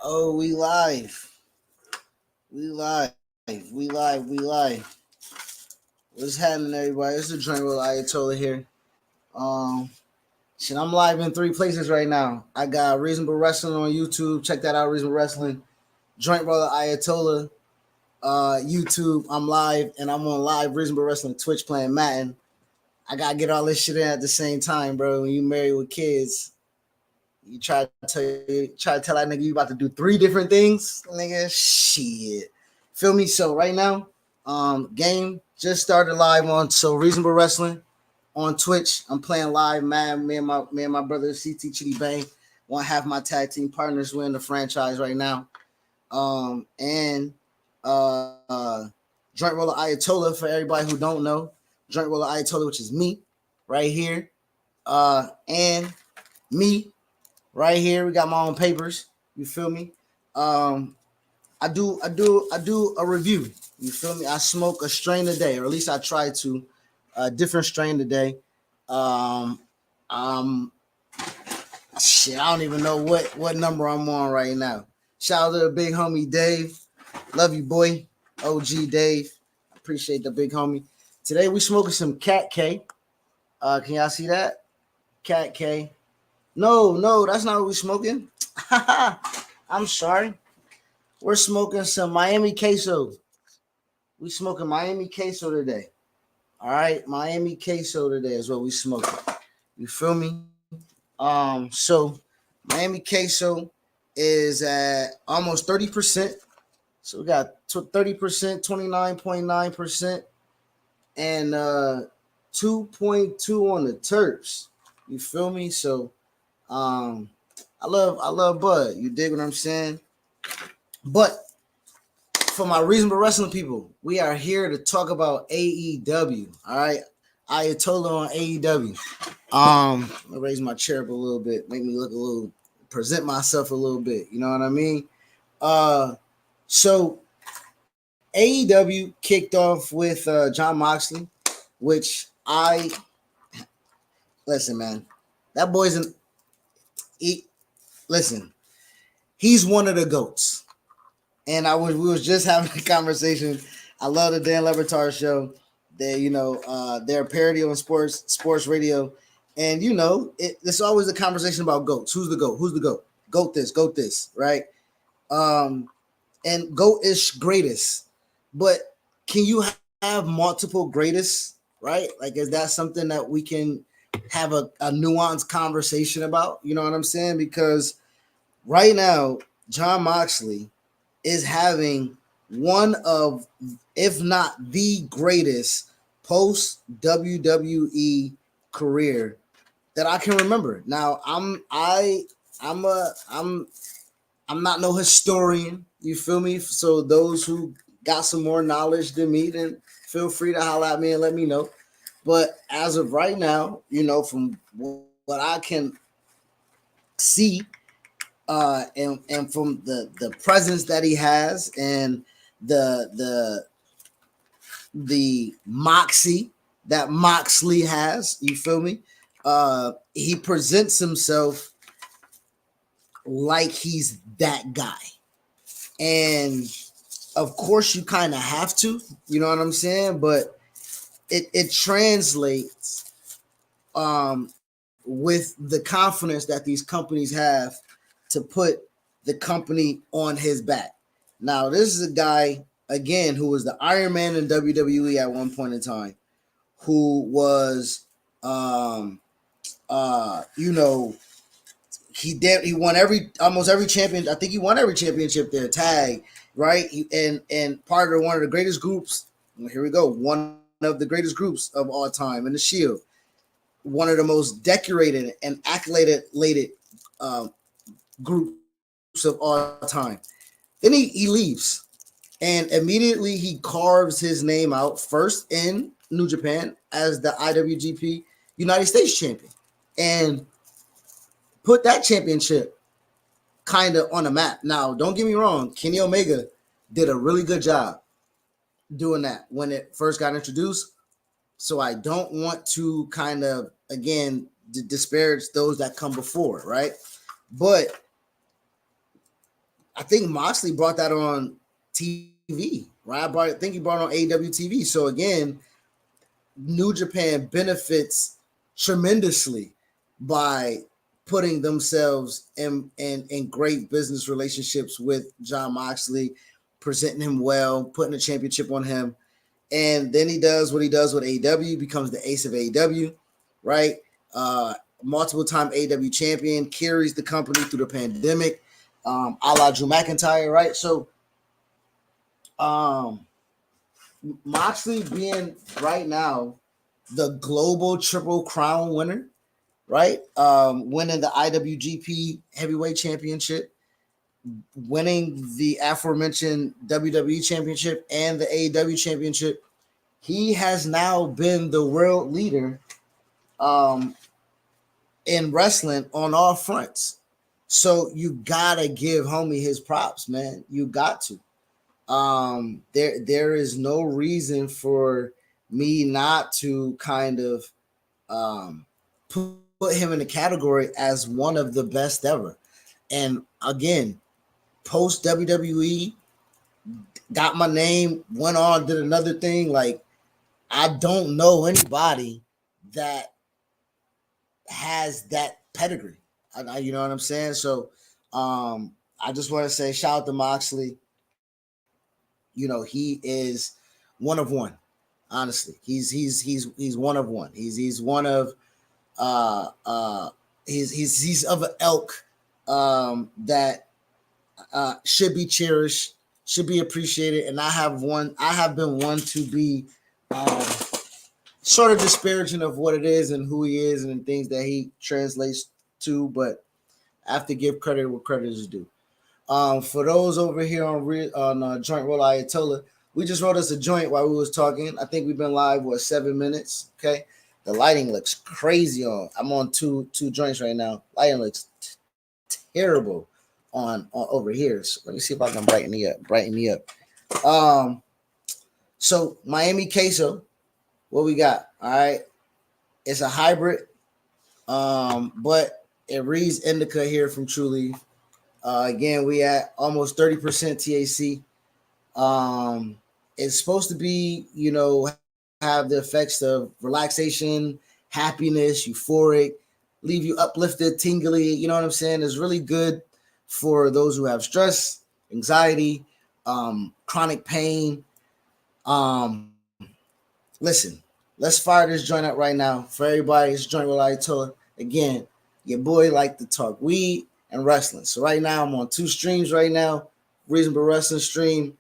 Oh, we live. We live. We live. We live. What's happening, everybody? It's the joint with Ayatollah here. Um, I'm live in three places right now. I got Reasonable Wrestling on YouTube. Check that out, Reasonable Wrestling. Joint brother Ayatollah, YouTube. I'm live, and I'm on live Reasonable Wrestling Twitch playing Madden. I gotta get all this shit in at the same time, bro. When you married with kids, you try to tell that nigga you about to do three different things, nigga. Shit, feel me? So right now, game just started live on Reasonable Wrestling on Twitch. I'm playing live, man. Me and my brother CT Chitty Bang, one half my tag team partners. We're in the franchise right now. And Joint Roller Ayatollah for everybody who don't know. Joint Roller Ayatollah, which is me, right here. And me right here. We got my own papers. You feel me? I do a review. You feel me? I smoke a strain a day, or at least I try to, a different strain today. Um, um, shit, I don't even know what number I'm on right now. Shout out to the big homie Dave. Love you, boy. OG Dave. Appreciate the big homie. Today we smoking some Cat K. Can y'all see that? Cat K. No, that's not what we smoking. I'm sorry. We're smoking some Miami queso. We smoking Miami queso today. All right, Miami queso today is what we smoking. You feel me? So Miami queso is at almost 30%. So we got 30%, 29.9%, and 2.2 on the terps. You feel me? So I love Bud. You dig what I'm saying? But for my Reasonable Wrestling people, we are here to talk about AEW. All right, Ayatollah on AEW. I'm gonna raise my chair up a little bit, make me look a little, present myself a little bit. You know what I mean? So AEW kicked off with John Moxley, which I listen, man. That boy's listen. He's one of the goats. And we was just having a conversation. I love the Dan Lebertar show. They're a parody on sports radio, and it's always a conversation about goats. Who's the goat? Who's the goat? Goat this, right? And goat is greatest, but can you have multiple greatest, right? Like, is that something that we can have a nuanced conversation about? You know what I'm saying? Because right now, John Moxley is having one of, if not the greatest post WWE career that I can remember. Now, I'm not no historian. You feel me? So those who got some more knowledge than me, then feel free to holler at me and let me know. But as of right now, from what I can see, and from the presence that he has, and the moxie that Moxley has, you feel me? He presents himself like he's that guy, and of course you kind of have to, you know what I'm saying? But it translates with the confidence that these companies have to put the company on his back. Now, this is a guy, again, who was the Iron Man in WWE at one point in time, who was, he won almost every champion. I think he won every championship there, tag, right? And part of one of the greatest groups. Here we go. One of the greatest groups of all time in the Shield. One of the most decorated and accoladed groups of all time. Then he leaves, and immediately he carves his name out first in New Japan as the IWGP United States champion, and put that championship kind of on the map. Now, don't get me wrong, Kenny Omega did a really good job doing that when it first got introduced. So I don't want to kind of, again, disparage those that come before, right? But I think Moxley brought that on TV, right? I think he brought it on AEW TV. So again, New Japan benefits tremendously by putting themselves in great business relationships with Jon Moxley, presenting him well, putting a championship on him. And then he does what he does with AEW, becomes the ace of AEW, right? Multiple time AEW champion, carries the company through the pandemic, a la Drew McIntyre, right? So Moxley being right now the global Triple Crown winner, right? Winning the IWGP Heavyweight Championship, winning the aforementioned WWE Championship and the AEW Championship. He has now been the world leader in wrestling on all fronts. So you gotta give homie his props, man. You got to. There is no reason for me not to kind of put him in the category as one of the best ever. And again, post WWE, got my name, went on, did another thing. Like, I don't know anybody that has that pedigree. You know what I'm saying? So I just want to say shout out to Moxley. You know, he is one of one. Honestly, he's one of one. He's one of he's of an elk that should be cherished, should be appreciated, and I have been one to be sort of disparaging of what it is and who he is and things that he translates to, but I have to give credit where credit is due. For those over here on Joint Roll Ayatollah, we just wrote us a joint while we was talking. I think we've been live 7 minutes. Okay, the lighting looks crazy on. I'm on two joints right now. Lighting looks terrible on over here. So let me see if I can brighten me up. So Miami queso, what we got? All right, it's a hybrid, but it reads indica here from True Leaf. Again, we at almost 30% THC. It's supposed to be, have the effects of relaxation, happiness, euphoric, leave you uplifted, tingly. You know what I'm saying? It's really good for those who have stress, anxiety, chronic pain. Listen, let's fire this joint up right now for everybody. It's Joint with Ayatollah. Again, your boy like to talk weed and wrestling. So right now I'm on 2 streams right now. Reasonable Wrestling stream,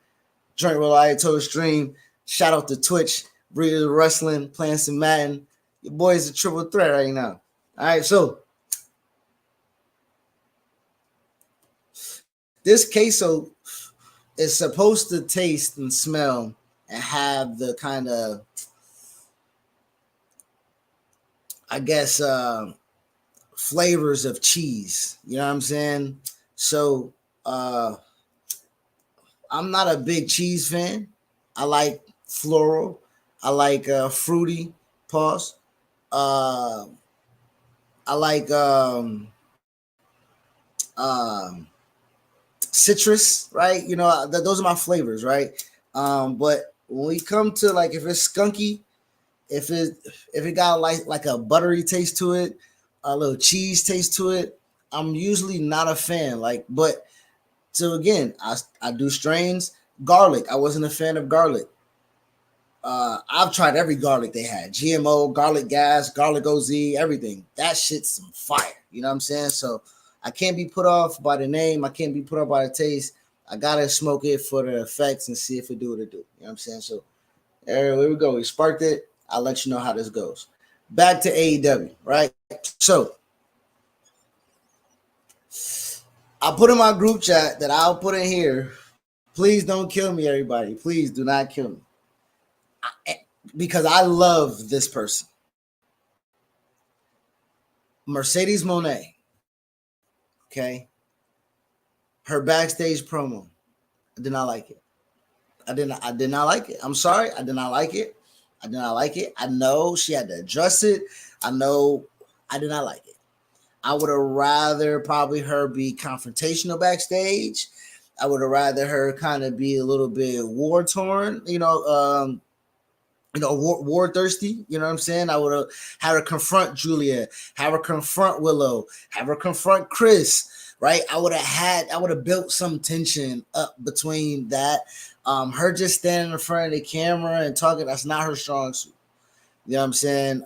Joint with Ayatollah stream. Shout out to Twitch, Reasonable Wrestling, playing some Madden. Your boy is a triple threat right now. All right, so this queso is supposed to taste and smell and have the kind of, I guess, flavors of cheese. You know what I'm saying? So I'm not a big cheese fan. I like floral. I like fruity. Pause. I like citrus, right? Those are my flavors, right? But when we come to, like, if it's skunky, if it got like a buttery taste to it, a little cheese taste to it, I'm usually not a fan. But so again, I do strains. Garlic, I wasn't a fan of garlic. I've tried every garlic they had. GMO, garlic gas, garlic OZ, everything. That shit's some fire. You know what I'm saying? So I can't be put off by the name. I can't be put off by the taste. I gotta smoke it for the effects and see if it do what it do. You know what I'm saying? So here we go. We sparked it. I'll let you know how this goes. Back to AEW, right? So I put in my group chat that I'll put in here. Please don't kill me, everybody. Please do not kill me. Because I love this person. Mercedes Moné. Okay. Her backstage promo. I did not like it. I did not like it. I'm sorry. I did not like it. I did not like it. I know she had to adjust it. I know I did not like it. I would have rather probably her be confrontational backstage I would have rather her kind of be a little bit war torn, war thirsty. You know what I'm saying? I would have had her confront Julia, have her confront Willow, have her confront Chris. Right? I would have built some tension up between that. Her just standing in front of the camera and talking, that's not her strong suit. You know what I'm saying?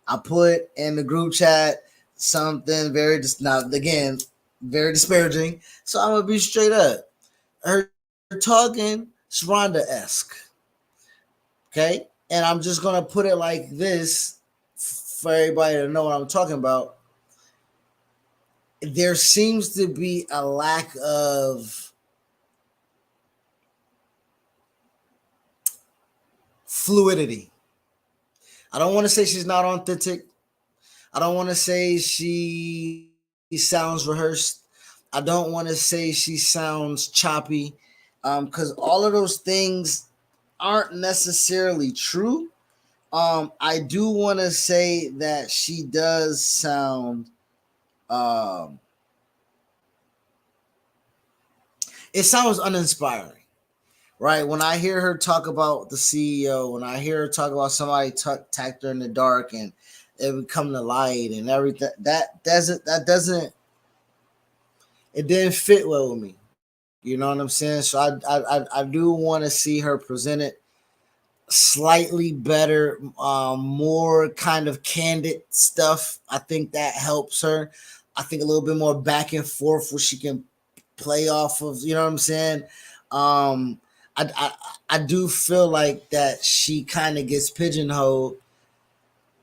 I put in the group chat something very very disparaging. So I'm gonna be straight up. Her talking Sharonda-esque. Okay? And I'm just gonna put it like this for everybody to know what I'm talking about. There seems to be a lack of fluidity. I don't want to say she's not authentic. I don't want to say she sounds rehearsed. I don't want to say she sounds choppy, because all of those things aren't necessarily true. I do want to say that she does sound. It sounds uninspiring. Right, when I hear her talk about the CEO, when I hear her talk about somebody attacked her in the dark and it would come to light and everything, that doesn't it didn't fit well with me. You know what I'm saying? So I do want to see her presented slightly better, more kind of candid stuff. I think that helps her. I think a little bit more back and forth where she can play off of. You know what I'm saying? Um, I do feel like that she kind of gets pigeonholed,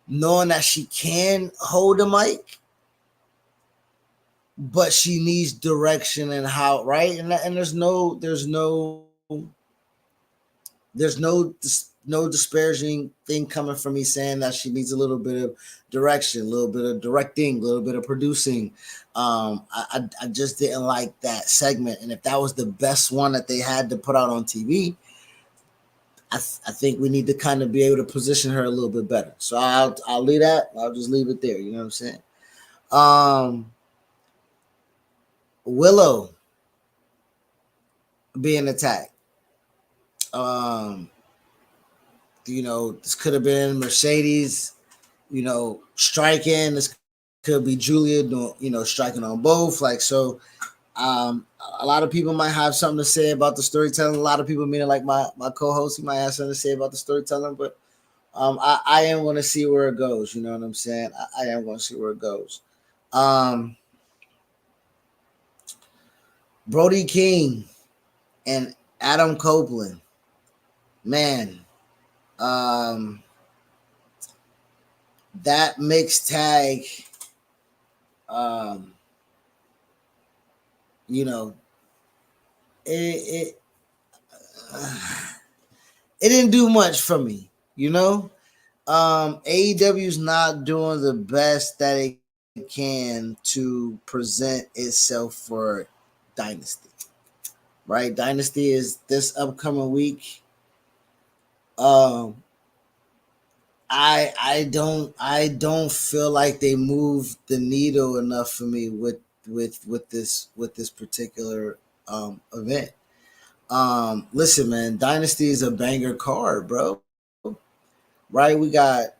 knowing that she can hold a mic, but she needs direction and how, right? And there's no disparaging thing coming from me saying that she needs a little bit of direction, a little bit of directing, a little bit of producing. I just didn't like that segment, and if that was the best one that they had to put out on TV, I think we need to kind of be able to position her a little bit better. So I'll leave that. I'll just leave it there. You know what I'm saying? Willow being attacked. This could have been Mercedes, striking. This could be Julia doing, striking on both. Like, so a lot of people might have something to say about the storytelling. A lot of people, meaning like my co-host, he might have something to say about the storytelling, but I am going to see where it goes. You know what I'm saying? I am going to see where it goes. Brody King and Adam Copeland, man, that mixed tag, it it didn't do much for me. AEW's not doing the best that it can to present itself for Dynasty. Right? Dynasty is this upcoming week. I don't feel like they moved the needle enough for me with this particular event. Listen, man, Dynasty is a banger card, bro. Right? We got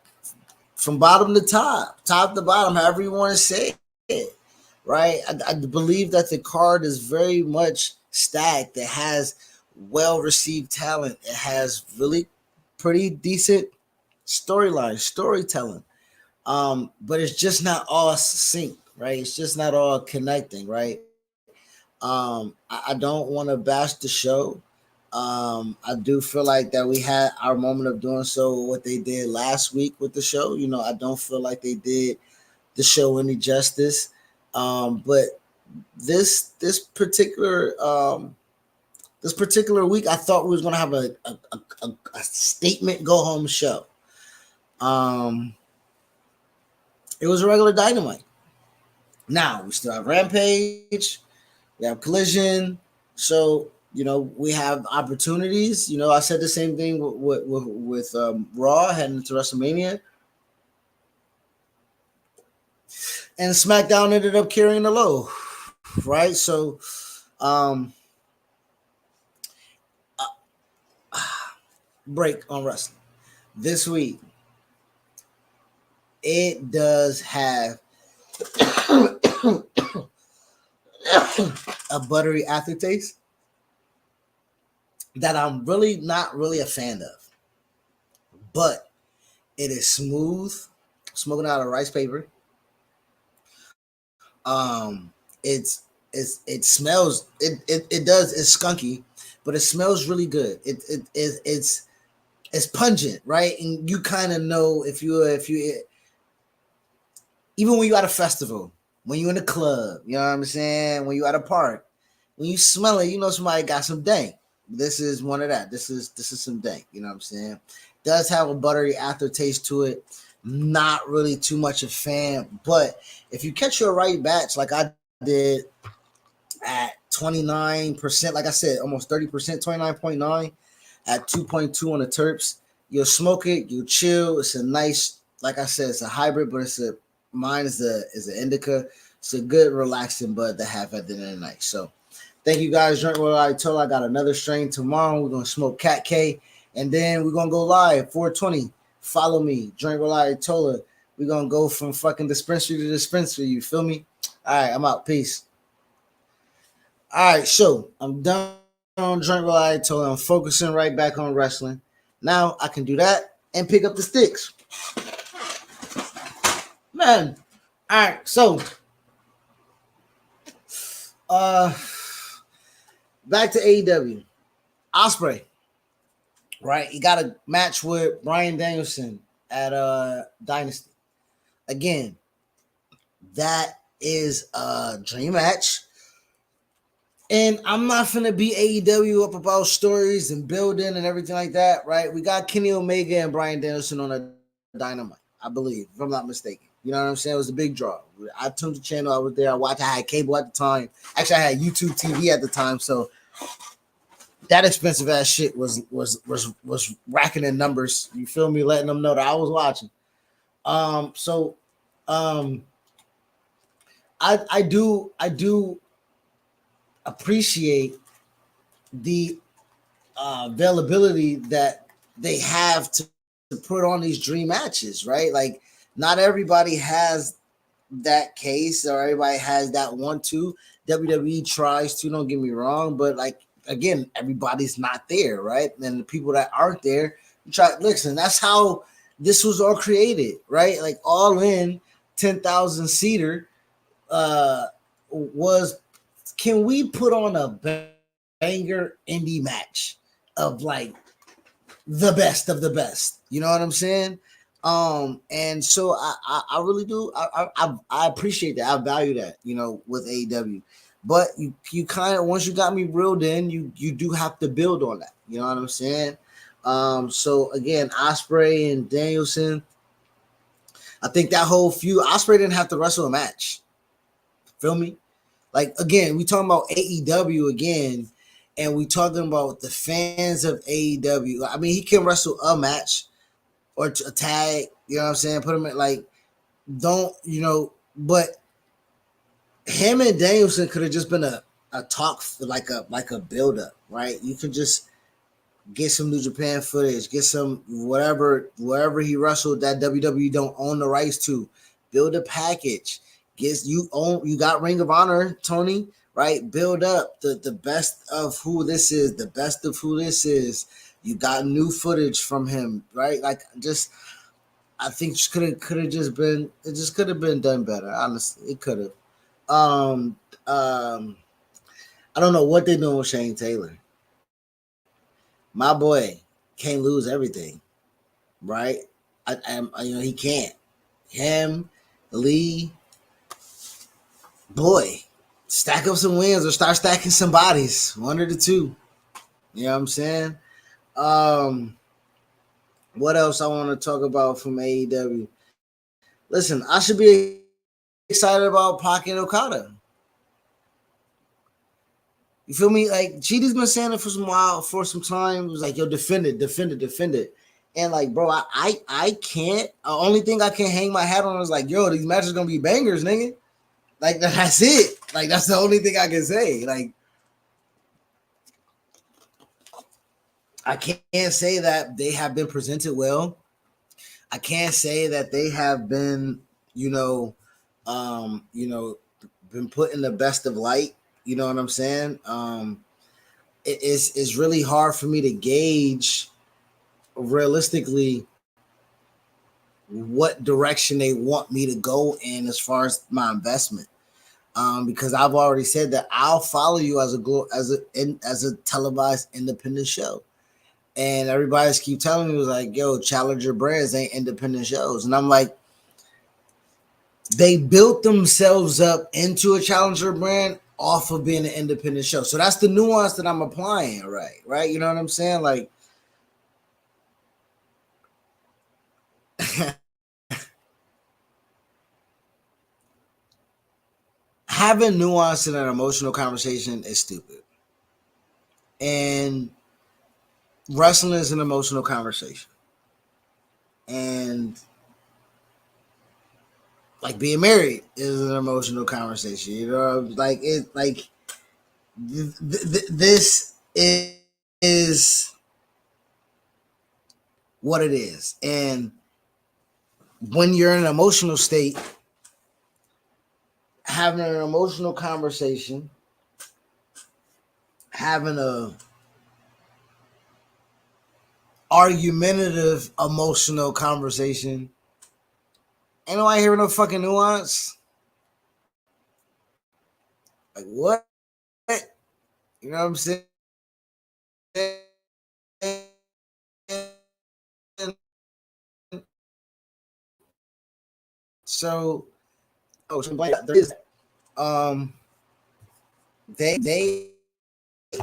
from bottom to top to bottom, however you want to say it. Right? I believe that the card is very much stacked. It has well received talent. It has really pretty decent storytelling. But it's just not all succinct, right? It's just not all connecting, right? I don't want to bash the show. I do feel like that we had our moment of doing so. What they did last week with the show, I don't feel like they did the show any justice. But this particular week, I thought we was gonna have a statement go home show. It was a regular Dynamite. Now we still have Rampage, we have Collision, so we have opportunities. I said the same thing with Raw heading into WrestleMania, and SmackDown ended up carrying the load. right? So, um, break on wrestling this week. It does have a buttery aftertaste that I'm really not really a fan of, but it is smooth, smoking out of rice paper. It smells it does it's skunky, but it smells really good. It's pungent, right? And you kind of know if you even when you're at a festival, when you're in a club, you know what I'm saying? When you're at a park, when you smell it, you know somebody got some dank. This is one of that. This is some dank. You know what I'm saying? Does have a buttery aftertaste to it. Not really too much a fan, but if you catch your right batch, like I did at 29%, like I said, almost 30%, 29.9 at 2.2 on the terps. You'll smoke it, you'll chill. It's a nice, like I said, it's a hybrid, but mine is an indica. It's a good relaxing bud to have at the end of the night. So thank you guys. Drink what I told. I got another strain tomorrow. We're gonna smoke Cat K, and then we're gonna go live 420. Follow me, Drink what I told. We're gonna go from fucking dispensary to dispensary. You feel me? All right, I'm out. Peace. All right, so I'm done on Drink what I told. I'm focusing right back on wrestling. Now I can do that and pick up the sticks. Man. All right, so back to AEW. Osprey, right? He got a match with Bryan Danielson at Dynasty. Again, that is a dream match. And I'm not finna beat AEW up about stories and building and everything like that, right? We got Kenny Omega and Bryan Danielson on a Dynamite, I believe, if I'm not mistaken. You know what I'm saying? It was a big draw. I tuned the channel. I was there. I watched. I had cable at the time. Actually, I had YouTube TV at the time. So that expensive ass shit was racking in numbers. You feel me? Letting them know that I was watching. So I do appreciate the availability that they have to put on these dream matches, right? Like not everybody has that case or everybody has that one too. WWE tries to, don't get me wrong, but like again, everybody's not there, right? And the people that aren't there, you try listen, that's how this was all created, right? Like all in 10,000 seater was can we put on a banger indie match of like the best of the best? You know what I'm saying? And so I really do. I appreciate that. I value that. You know, with AEW, but you kind of once you got me reeled in, you do have to build on that. You know what I'm saying? So again, Osprey and Danielson. I think that whole feud, Osprey didn't have to wrestle a match. Feel me? Like again, we talking about AEW again, and we talking about the fans of AEW. I mean, he can wrestle a match or a tag. You know what I'm saying? Put him in like, don't you know? But him and Danielson could have just been a talk like a build up, right? You could just get some New Japan footage, get some wherever he wrestled that WWE don't own the rights to. Build a package. You got Ring of Honor, Tony, right? Build up the best of who this is, the best of who this is. You got new footage from him, right? Like just I think could have just been it just could have been done better, honestly. It could have. Um I don't know what they're doing with Shane Taylor. My boy can't lose everything, right? You know he can't. Him, Lee, boy, stack up some wins or start stacking some bodies. One or the two. You know what I'm saying? What else I want to talk about from AEW? Listen, I should be excited about Pac and Okada. You feel me? Like GD's been saying it for some time. It was like, yo, defend it. And like, bro, I can't. The only thing I can hang my hat on is like, yo, these matches gonna be bangers, nigga. Like that's it. Like that's the only thing I can say. Like I can't say that they have been presented well. I can't say that they have been, been put in the best of light. You know what I'm saying? It's really hard for me to gauge realistically what direction they want me to go in as far as my investment. Because I've already said that I'll follow you as a televised independent show. And everybody's keep telling me was like, yo, Challenger Brands ain't independent shows. And I'm like, they built themselves up into a Challenger brand off of being an independent show. So that's the nuance that I'm applying, right? You know what I'm saying? Like having nuance in an emotional conversation is stupid. And wrestling is an emotional conversation. And like being married is an emotional conversation. You know, like this is what it is. And when you're in an emotional state, having an emotional conversation, having a argumentative emotional conversation, ain't nobody hearing no fucking nuance. Like what? You know what I'm saying? So, there is they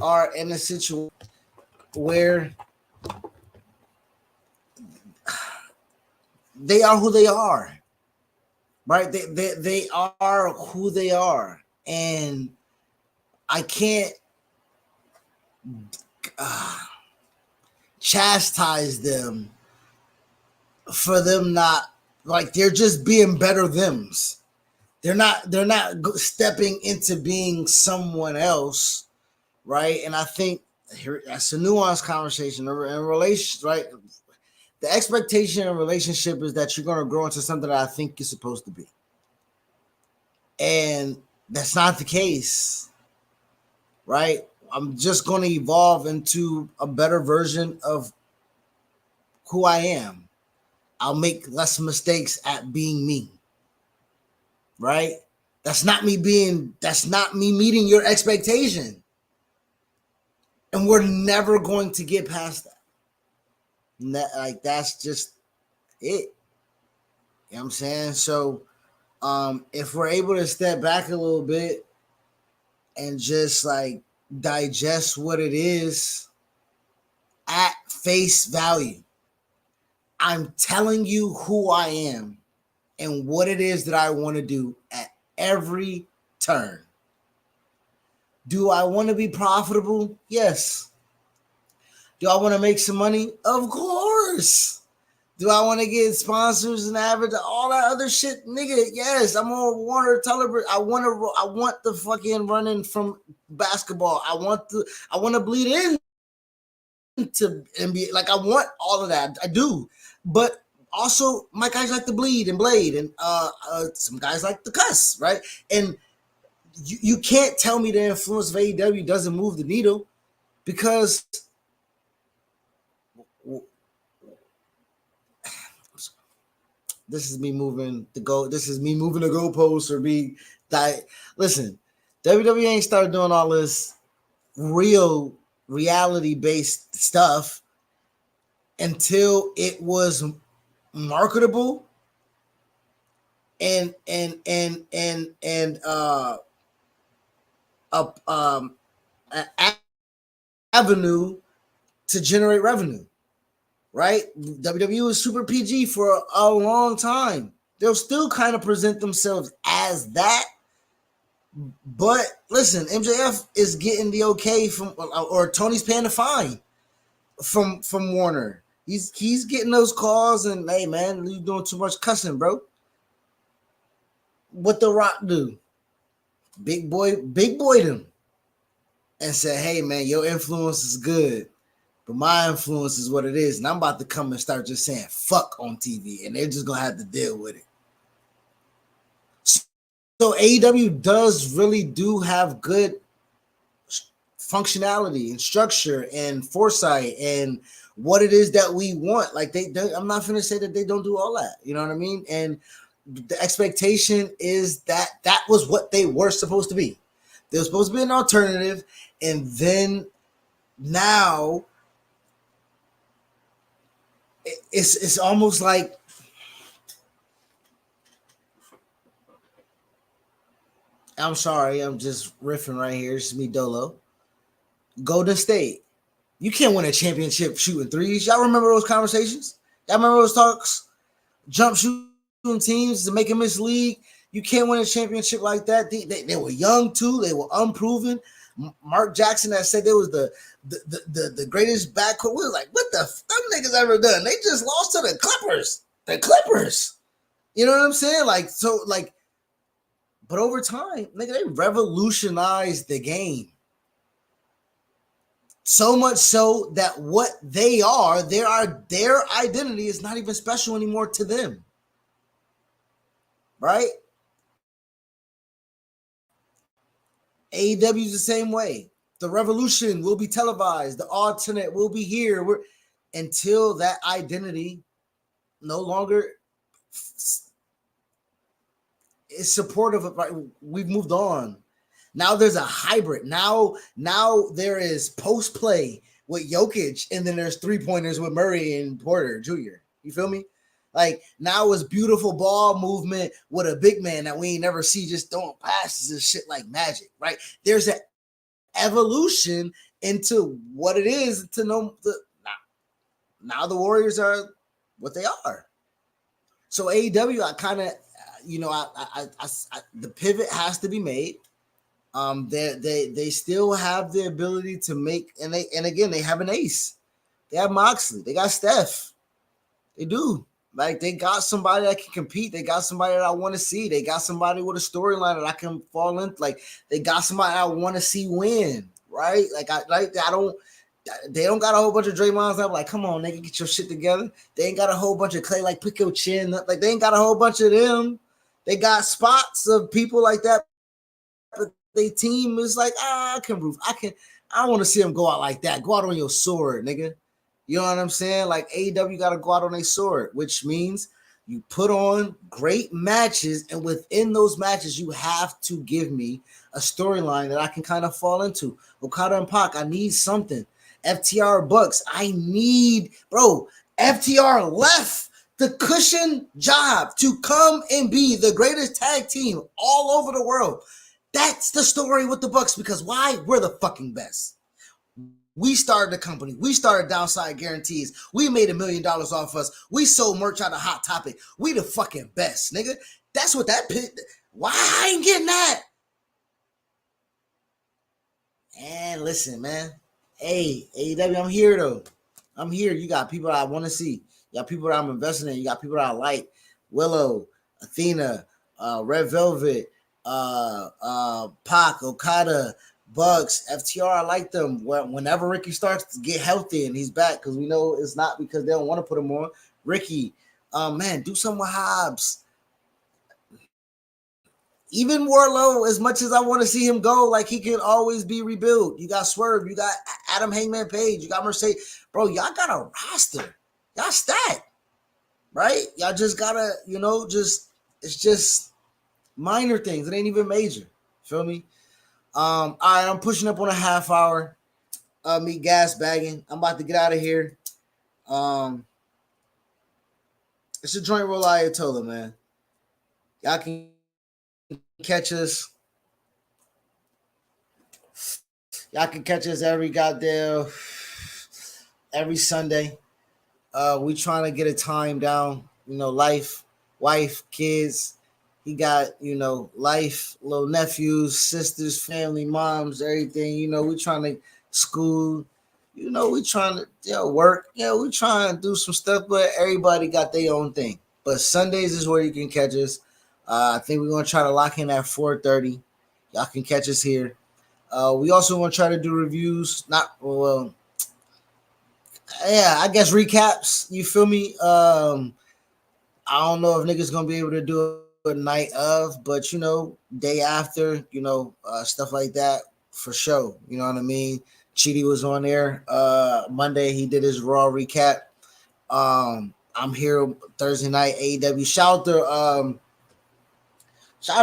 are in a situation where they are who they are, right? They are who they are, and I can't chastise them for them not, like, they're just being better thems. They're not stepping into being someone else, right? And I think here that's a nuanced conversation in relation, right? The expectation in relationship is that you're going to grow into something that I think you're supposed to be, and that's not the case, right? I'm just going to evolve into a better version of who I am. I'll make less mistakes at being me, right? That's not me meeting your expectation. And we're never going to get past that. Like, that's just it. You know what I'm saying? So if we're able to step back a little bit and just like digest what it is at face value, I'm telling you who I am and what it is that I want to do at every turn. Do I want to be profitable? Yes. Do I want to make some money? Of course. Do I want to get sponsors and average all that other shit, nigga? Yes, I'm on Warner Television. I want the fucking running from basketball. I want to bleed into NBA. Like, I want all of that. I do, but also my guys like to bleed and blade, and some guys like to cuss, right? And you can't tell me the influence of AEW doesn't move the needle, because this is me moving the goalposts, or me die. Listen, WWE ain't started doing all this reality based stuff until it was marketable and an avenue to generate revenue, right? WWE was super PG for a long time. They'll still kind of present themselves as that. But listen, MJF is getting the okay from, or Tony's paying the fine from Warner. He's getting those calls, and hey man, you doing too much cussing, bro. What The Rock do? big boy them and said, hey man, your influence is good, but my influence is what it is. And I'm about to come and start just saying fuck on TV, and they're just gonna have to deal with it. So AEW does really do have good functionality and structure and foresight and what it is that we want. Like I'm not gonna say that they don't do all that. You know what I mean? And the expectation is that that was what they were supposed to be. They were supposed to be an alternative, and then now it's almost like I'm sorry, I'm just riffing right here. It's me, Dolo. Golden State. You can't win a championship shooting threes. Y'all remember those conversations? Y'all remember those talks? Jump shooting teams to make a miss league. You can't win a championship like that. They were young too. They were unproven. Mark Jackson that said they was the greatest backcourt. We were like, what the them niggas ever done? They just lost to the Clippers. The Clippers. You know what I'm saying? Like, so like, but over time, nigga, they revolutionized the game. So much so that what they are, their identity is not even special anymore to them. Right? AEW is the same way. The revolution will be televised. The alternate will be here. Until that identity no longer is supportive of, right? We've moved on. Now there's a hybrid. Now there is post play with Jokic, and then there's 3-pointers with Murray and Porter Jr. You feel me? Like now it's beautiful ball movement with a big man that we ain't never see just throwing passes and shit like magic, right? There's an evolution into what it is to know now the Warriors are what they are. So AEW, I kind of, the pivot has to be made. They still have the ability to make, and again they have an ace. They have Moxley. They got Steph. They do. Like they got somebody that can compete. They got somebody that I want to see. They got somebody with a storyline that I can fall in. Like they got somebody I want to see win. Right? They don't got a whole bunch of Draymonds. I'm like, come on, nigga, get your shit together. They ain't got a whole bunch of Clay, like pick your chin. Like they ain't got a whole bunch of them. They got spots of people like that. But they team is like, I want to see them go out like that. Go out on your sword, nigga. You know what I'm saying? Like AEW got to go out on a sword, which means you put on great matches, and within those matches, you have to give me a storyline that I can kind of fall into. Okada and Pac, I need something. FTR Bucks, I need, bro. FTR left the cushion job to come and be the greatest tag team all over the world. That's the story with the Bucks, because why? We're the fucking best. We started the company. We started Downside Guarantees. We made $1 million off us. We sold merch out of Hot Topic. We the fucking best, nigga. That's what that pit. Why I ain't getting that? And listen, man. Hey, AEW, I'm here though. I'm here. You got people that I want to see. You got people that I'm investing in. You got people that I like. Willow, Athena, Red Velvet, Pac, Okada, Bucks, FTR. I like them. Whenever Ricky starts to get healthy and he's back, because we know it's not because they don't want to put him on. Ricky, man, do something with Hobbs. Even Warlow, as much as I want to see him go, like he can always be rebuilt. You got Swerve, you got Adam Hangman Page, you got Mercedes. Bro, y'all got a roster. Y'all stacked, right? Y'all just gotta, it's just minor things. It ain't even major. Feel me? All right, I'm pushing up on a half hour. Me gas bagging. I'm about to get out of here. It's a joint roll Ayatollah, man. Y'all can catch us. Y'all can catch us every Sunday. We trying to get a time down. Life, wife, kids. He got, life, little nephews, sisters, family, moms, everything. We trying to school. We trying to work. We trying to do some stuff, but everybody got their own thing. But Sundays is where you can catch us. I think we're gonna try to lock in at 4:30. Y'all can catch us here. We also want to try to do reviews. Not well, yeah, I guess recaps. You feel me? I don't know if niggas gonna be able to do it night of, but day after, stuff like that for sure. You know what I mean? Chidi was on there. Monday he did his Raw recap. I'm here Thursday night AEW. Shout out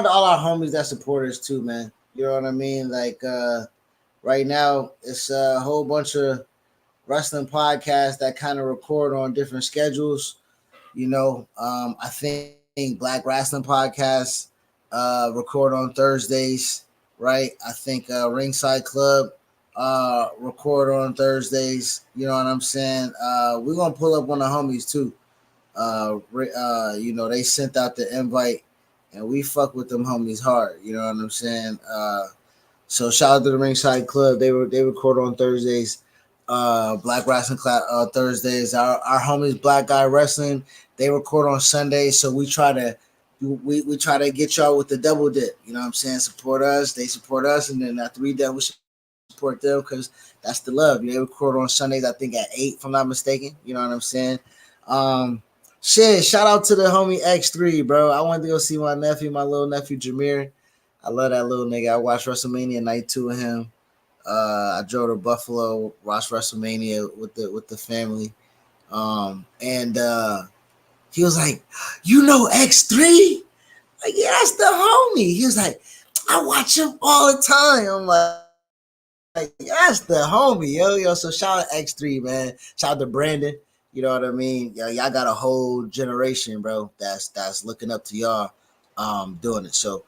to all our homies that support us too, man. You know what I mean? Like right now, it's a whole bunch of wrestling podcasts that kind of record on different schedules. I think Black Wrestling Podcast record on Thursdays, right? I think Ringside Club record on Thursdays. You know what I'm saying? We're gonna pull up on the homies too. They sent out the invite, and we fuck with them homies hard. You know what I'm saying? So shout out to the Ringside Club. They record on Thursdays. Black Wrestling Club Thursdays. Our homies Black Guy Wrestling, they record on Sundays. So we try to get y'all with the double dip. You know what I'm saying? Support us, they support us, and then after we done, we support them because that's the love. They record on Sundays, I think at 8, if I'm not mistaken. You know what I'm saying? Um, shout out to the homie X3, bro. I wanted to go see my little nephew Jameer. I love that little nigga. I watched WrestleMania night 2 with him. I drove to Buffalo, watched WrestleMania with the family. And he was like, X3? Like, yeah, that's the homie. He was like, I watch him all the time. I'm like, that's the homie, yo. So shout out X3, man. Shout out to Brandon. You know what I mean? Y'all got a whole generation, bro. That's looking up to y'all doing it. So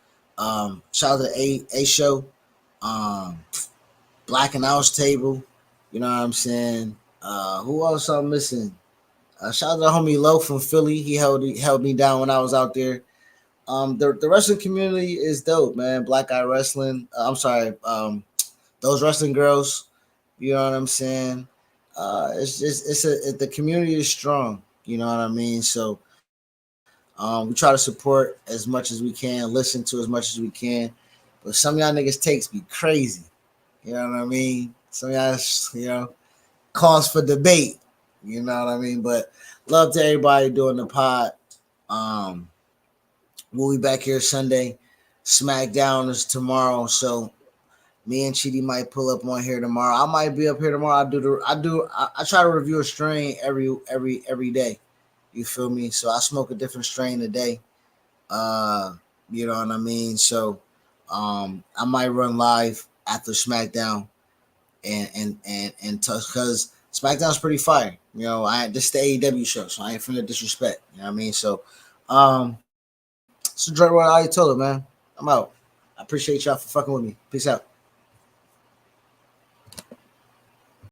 shout out to A Show. Um Black and House Table. You know what I'm saying? Who else I'm missing? Shout out to homie Low from Philly. He held me down when I was out there. The wrestling community is dope, man. Black Eye Wrestling. I'm sorry. Those wrestling girls. You know what I'm saying? The community is strong. You know what I mean? So we try to support as much as we can, listen to as much as we can. But some of y'all niggas takes be crazy. You know what I mean? Some of y'all, cause for debate. You know what I mean? But love to everybody doing the pod. Um, we'll be back here Sunday. SmackDown is tomorrow, so me and Chidi might pull up on here tomorrow. I might be up here tomorrow. I try to review a strain every day. You feel me? So I smoke a different strain a day. You know what I mean? So I might run live after SmackDown and because SmackDown's pretty fire. This is the AEW show, so I ain't finna disrespect. You know what I mean? So it's a Drake Ayatollah, man. I'm out. I appreciate y'all for fucking with me. Peace out.